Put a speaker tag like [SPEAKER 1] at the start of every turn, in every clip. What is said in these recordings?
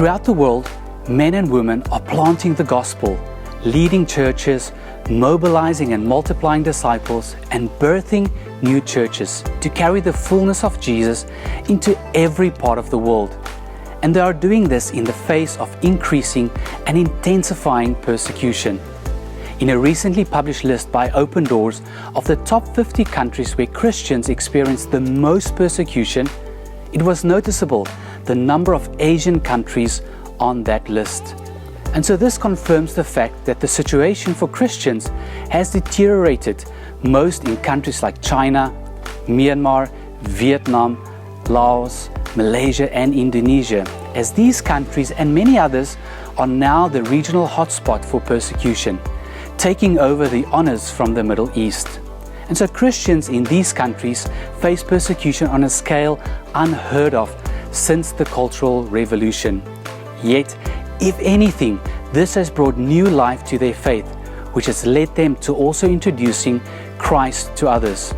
[SPEAKER 1] Throughout the world, men and women are planting the gospel, leading churches, mobilizing and multiplying disciples, and birthing new churches to carry the fullness of Jesus into every part of the world. And they are doing this in the face of increasing and intensifying persecution. In a recently published list by Open Doors of the top 50 countries where Christians experience the most persecution, it was noticeable the number of Asian countries on that list. And so this confirms the fact that the situation for Christians has deteriorated most in countries like China, Myanmar, Vietnam, Laos, Malaysia and Indonesia, as these countries and many others are now the regional hotspot for persecution, taking over the honors from the Middle East. And so Christians in these countries face persecution on a scale unheard of since the Cultural Revolution. Yet, if anything, this has brought new life to their faith, which has led them to also introducing Christ to others.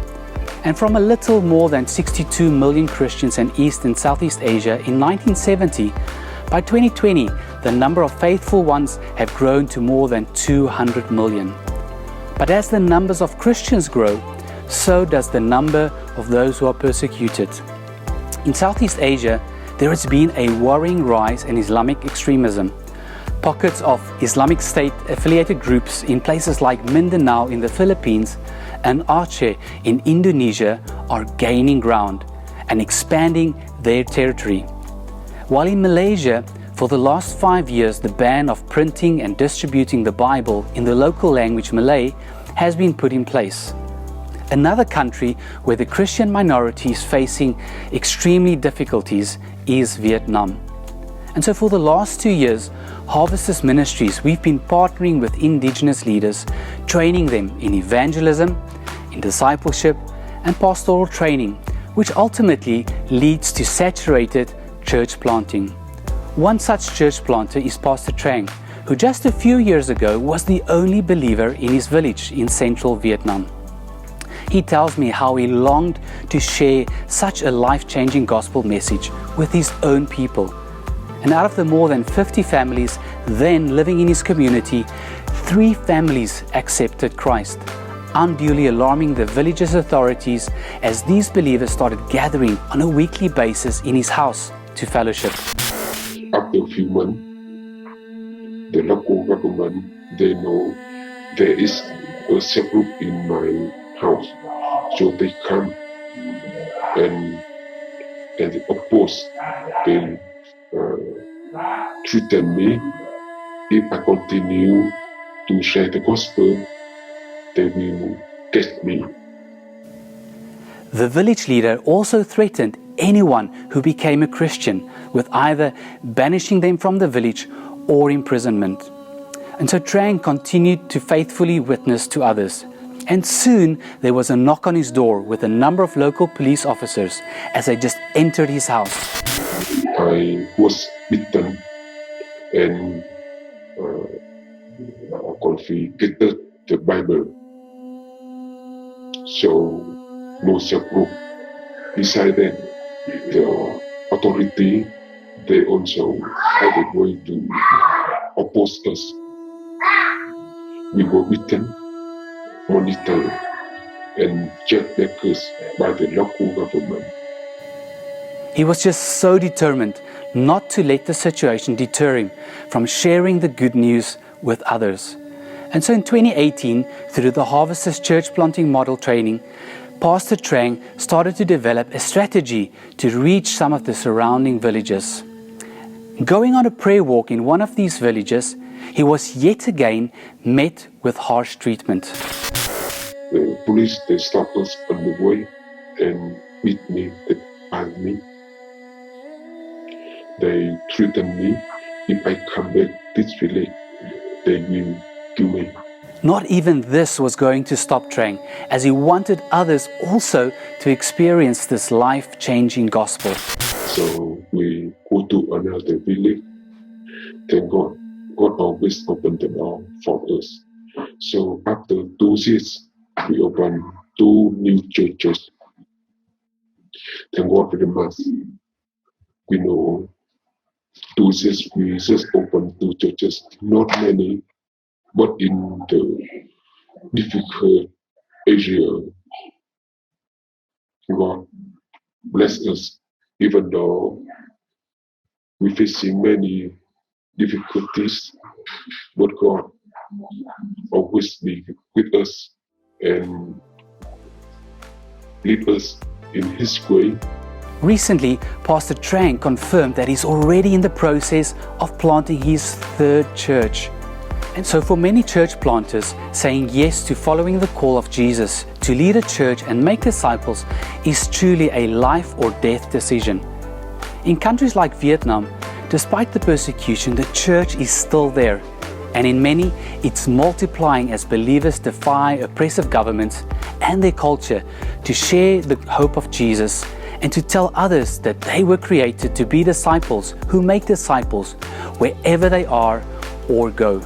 [SPEAKER 1] And from a little more than 62 million Christians in East and Southeast Asia in 1970, by 2020, the number of faithful ones have grown to more than 200 million. But as the numbers of Christians grow, so does the number of those who are persecuted. In Southeast Asia, there has been a worrying rise in Islamic extremism. Pockets of Islamic State-affiliated groups in places like Mindanao in the Philippines and Aceh in Indonesia are gaining ground and expanding their territory. While in Malaysia, for the last 5 years, the ban of printing and distributing the Bible in the local language Malay has been put in place. Another country where the Christian minority is facing extremely difficulties is Vietnam. And so for the last 2 years, Harvesters Ministries, we've been partnering with indigenous leaders, training them in evangelism, in discipleship, and pastoral training, which ultimately leads to saturated church planting. One such church planter is Pastor Trang, who just a few years ago was the only believer in his village in central Vietnam. He tells me how he longed to share such a life-changing gospel message with his own people. And out of the more than 50 families then living in his community, 3 families accepted Christ, unduly alarming the village's authorities as these believers started gathering on a weekly basis in his house to fellowship.
[SPEAKER 2] After a few months, the local government, they know there is a cell group in my house. So they come and they oppose, they threaten me. If I continue to share the gospel, they will get me.
[SPEAKER 1] The village leader also threatened anyone who became a Christian with either banishing them from the village or imprisonment. And so Trang continued to faithfully witness to others. And soon there was a knock on his door with a number of local police officers as they just entered his house.
[SPEAKER 2] I was beaten and confiscated the Bible. So most of group decided the authority, they also how they going to oppose us. We were beaten, monitored, and jailbreakers by the local government.
[SPEAKER 1] He was just so determined not to let the situation deter him from sharing the good news with others. And so in 2018, through the Harvesters Church Planting Model Training, Pastor Trang started to develop a strategy to reach some of the surrounding villages. Going on a prayer walk in one of these villages, he was yet again met with harsh treatment.
[SPEAKER 2] The police, they stopped us on the way and beat me, they bind me. They threatened me, if I come back this village, they will kill me.
[SPEAKER 1] Not even this was going to stop Trang, as he wanted others also to experience this life-changing gospel.
[SPEAKER 2] So we go to another village. Thank God, God always opened the door for us. So after 2 years, we opened 2 new churches. Thank God very much. We know 2 says we just opened 2 churches, not many, but in the difficult area, God bless us, even though we're facing many difficulties, but God always be with us and lead us in His way.
[SPEAKER 1] Recently, Pastor Trang confirmed that he's already in the process of planting his 3rd church. And so for many church planters, saying yes to following the call of Jesus to lead a church and make disciples is truly a life or death decision. In countries like Vietnam, despite the persecution, the church is still there. And in many, it's multiplying as believers defy oppressive governments and their culture to share the hope of Jesus and to tell others that they were created to be disciples who make disciples wherever they are or go.